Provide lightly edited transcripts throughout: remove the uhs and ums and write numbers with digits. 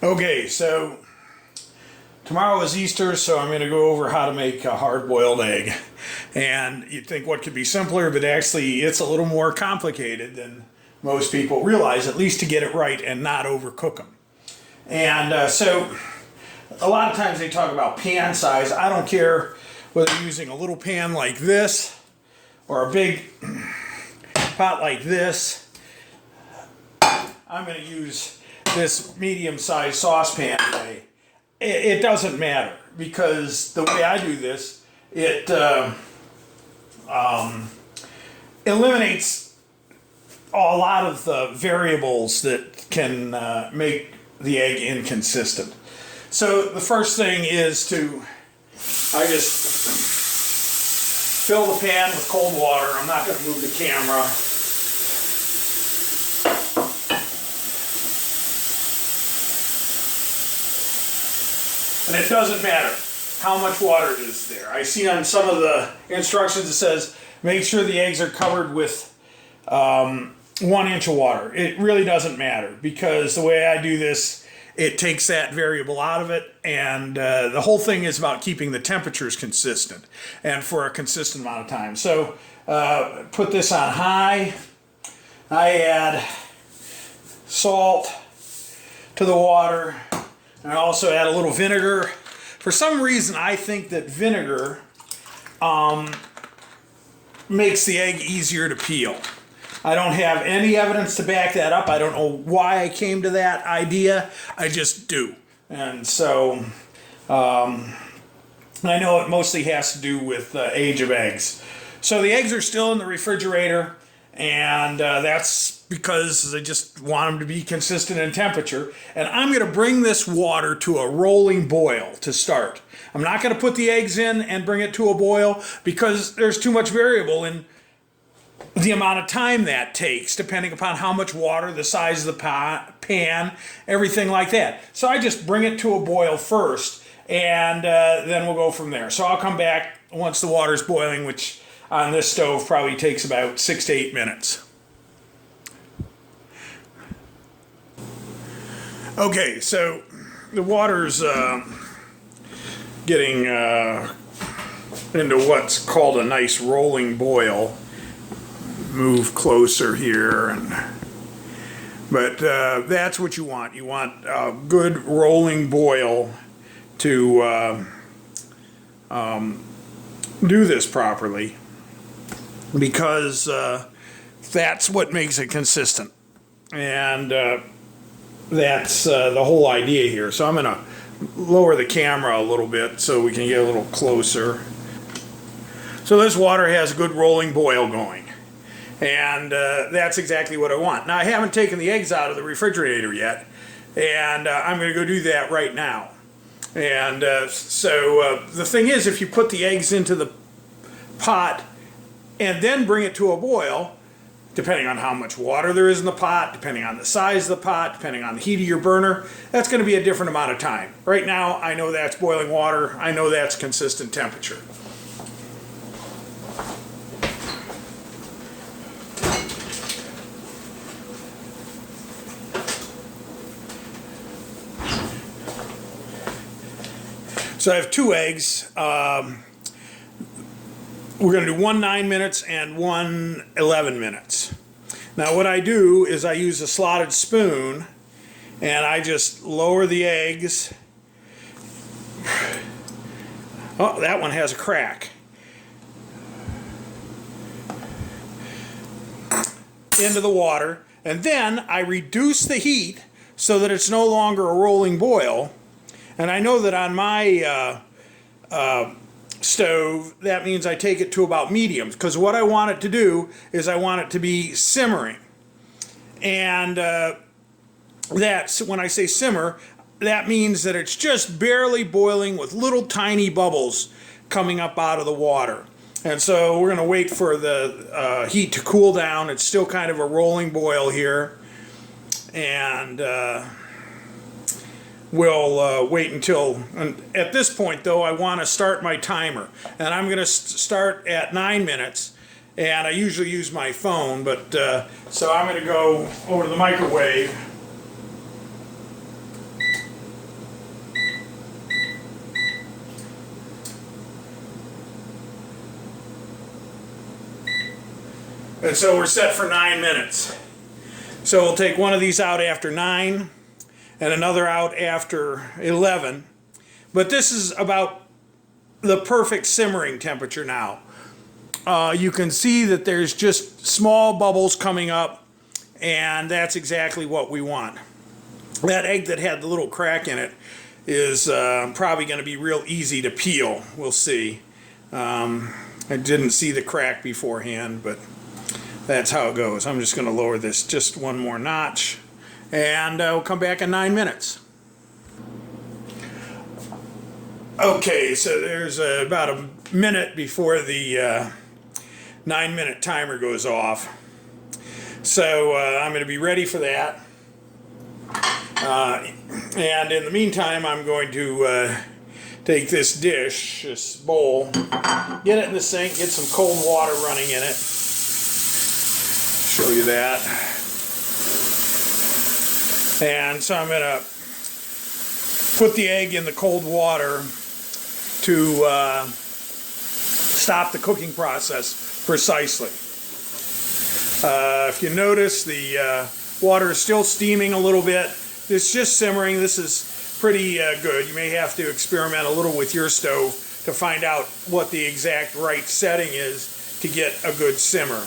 Okay, so tomorrow is Easter, so I'm going to go over how to make a hard-boiled egg. And you'd think what could be simpler, but actually it's a little more complicated than most people realize, at least to get it right and not overcook them. And so a lot of times they talk about pan size. I don't care whether you're using a little pan like this or a big pot like this. I'm going to use this medium-sized saucepan today. It doesn't matter, because the way I do this, it eliminates a lot of the variables that can make the egg inconsistent. So the first thing is I just fill the pan with cold water. I'm not going to move the camera. And it doesn't matter how much water is there. I see on some of the instructions it says make sure the eggs are covered with 1 inch of water. It really doesn't matter, because the way I do this, it takes that variable out of it, and the whole thing is about keeping the temperatures consistent and for a consistent amount of time. So put this on high. I add salt to the water. And I also add a little vinegar. For some reason, I think that vinegar makes the egg easier to peel. I don't have any evidence to back that up. I don't know why I came to that idea. I just do. And so I know it mostly has to do with the age of eggs. So the eggs are still in the refrigerator, and that's because I just want them to be consistent in temperature. And I'm going to bring this water to a rolling boil to start. I'm not going to put the eggs in and bring it to a boil, because there's too much variable in the amount of time that takes, depending upon how much water, the size of the pan, everything like that. So I just bring it to a boil first, and then we'll go from there. So I'll come back once the water's boiling, which on this stove probably takes about 6 to 8 minutes. Okay, so the water's getting into what's called a nice rolling boil. Move closer here, but that's what you want. You want a good rolling boil to do this properly, because that's what makes it consistent, and that's the whole idea here. So I'm going to lower the camera a little bit so we can get a little closer. So this water has a good rolling boil going, and that's exactly what I want. Now, I haven't taken the eggs out of the refrigerator yet, and I'm going to go do that right now. And so the thing is, if you put the eggs into the pot and then bring it to a boil, depending on how much water there is in the pot, depending on the size of the pot, depending on the heat of your burner, that's going to be a different amount of time. Right now, I know that's boiling water. I know that's consistent temperature. So I have 2 eggs. We're going to do one 9 minutes and one 11 minutes. Now what I do is I use a slotted spoon, and I just lower the eggs. Oh, that one has a crack. Into the water, and then I reduce the heat so that it's no longer a rolling boil. And I know that on my stove, that means I take it to about medium, because what I want it to do is I want it to be simmering. And that's when I say simmer, that means that it's just barely boiling with little tiny bubbles coming up out of the water. And so we're going to wait for the heat to cool down. It's still kind of a rolling boil here, and we'll wait until, and at this point though, I want to start my timer, and I'm going to start at 9 minutes, and I usually use my phone, but so I'm going to go over to the microwave And so we're set for 9 minutes. So we'll take one of these out after 9 and another out after 11. But this is about the perfect simmering temperature now. You can see that there's just small bubbles coming up, and that's exactly what we want. That egg that had the little crack in it is probably going to be real easy to peel. We'll see. I didn't see the crack beforehand, but that's how it goes. I'm just going to lower this just one more notch, and we'll come back in 9 minutes. Okay, so there's about a minute before the 9-minute timer goes off. So I'm going to be ready for that. And in the meantime, I'm going to take this dish, this bowl, get it in the sink, get some cold water running in it. Show you that. And so I'm going to put the egg in the cold water to stop the cooking process precisely. If you notice, the water is still steaming a little bit. It's just simmering. This is pretty good. You may have to experiment a little with your stove to find out what the exact right setting is to get a good simmer.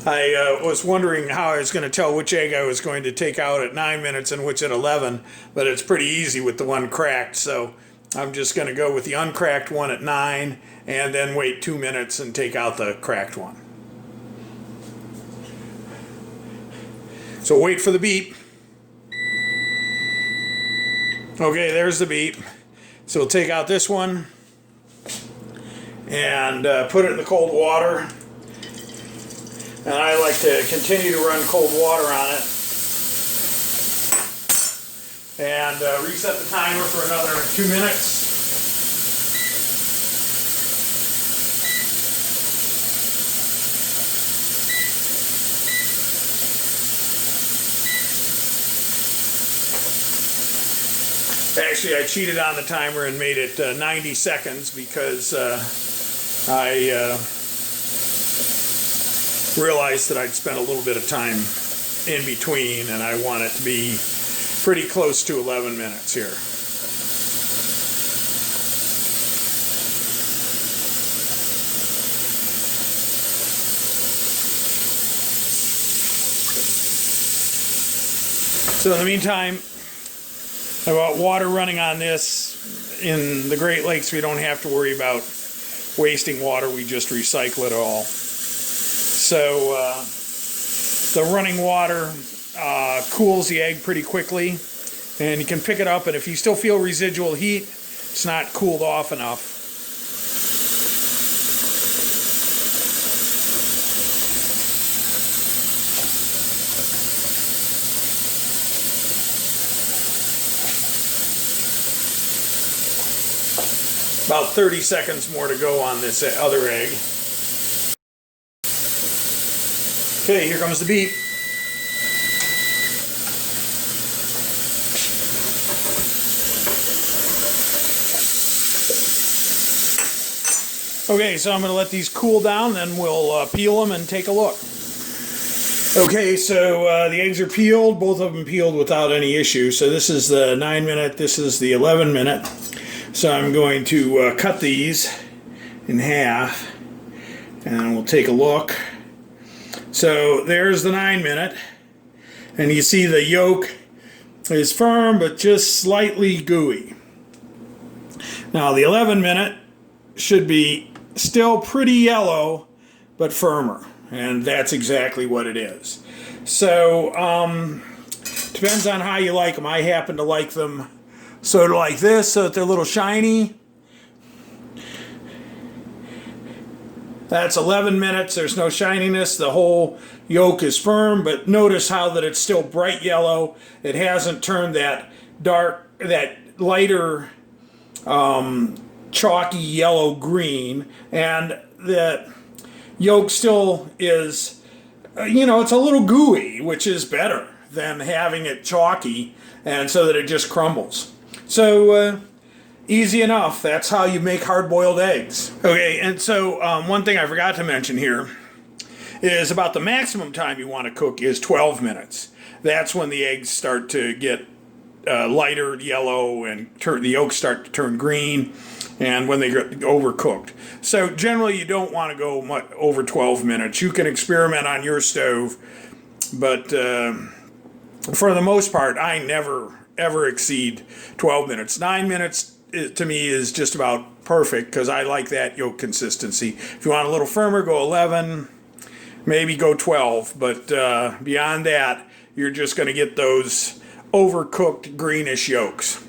I was wondering how I was going to tell which egg I was going to take out at 9 minutes and which at 11, but it's pretty easy with the one cracked, so I'm just going to go with the uncracked one at 9 and then wait 2 minutes and take out the cracked one. So wait for the beep. Okay, there's the beep. So we'll take out this one and put it in the cold water. And I like to continue to run cold water on it. And reset the timer for another 2 minutes. Actually, I cheated on the timer and made it 90 seconds because I realized that I'd spent a little bit of time in between, and I want it to be pretty close to 11 minutes here. So in the meantime, I've got water running on this. In the Great Lakes, we don't have to worry about wasting water. We just recycle it all. So the running water cools the egg pretty quickly, and you can pick it up, and if you still feel residual heat, it's not cooled off enough. About 30 seconds more to go on this other egg. Okay, here comes the beep. Okay, so I'm going to let these cool down, then we'll peel them and take a look. Okay, so the eggs are peeled, both of them peeled without any issue. So this is the 9 minute, this is the 11 minute. So I'm going to cut these in half, and we'll take a look. So there's the 9 minute, and you see the yolk is firm but just slightly gooey. Now the 11 minute should be still pretty yellow but firmer, and that's exactly what it is. So depends on how you like them. I happen to like them sort of like this, so that they're a little shiny. That's 11 minutes. There's no shininess. The whole yolk is firm, but notice how that it's still bright yellow. It hasn't turned that dark, that lighter chalky yellow green, and the yolk still is, it's a little gooey, which is better than having it chalky and so that it just crumbles. So Easy enough. That's how you make hard-boiled eggs. Okay, and so one thing I forgot to mention here is about the maximum time you want to cook is 12 minutes. That's when the eggs start to get lighter yellow and the yolks start to turn green, and when they get overcooked. So generally you don't want to go much over 12 minutes. You can experiment on your stove, but for the most part, I never ever exceed 12 minutes. 9 minutes to me is just about perfect because I like that yolk consistency. If you want a little firmer, go 11, maybe go 12, but beyond that, you're just going to get those overcooked greenish yolks.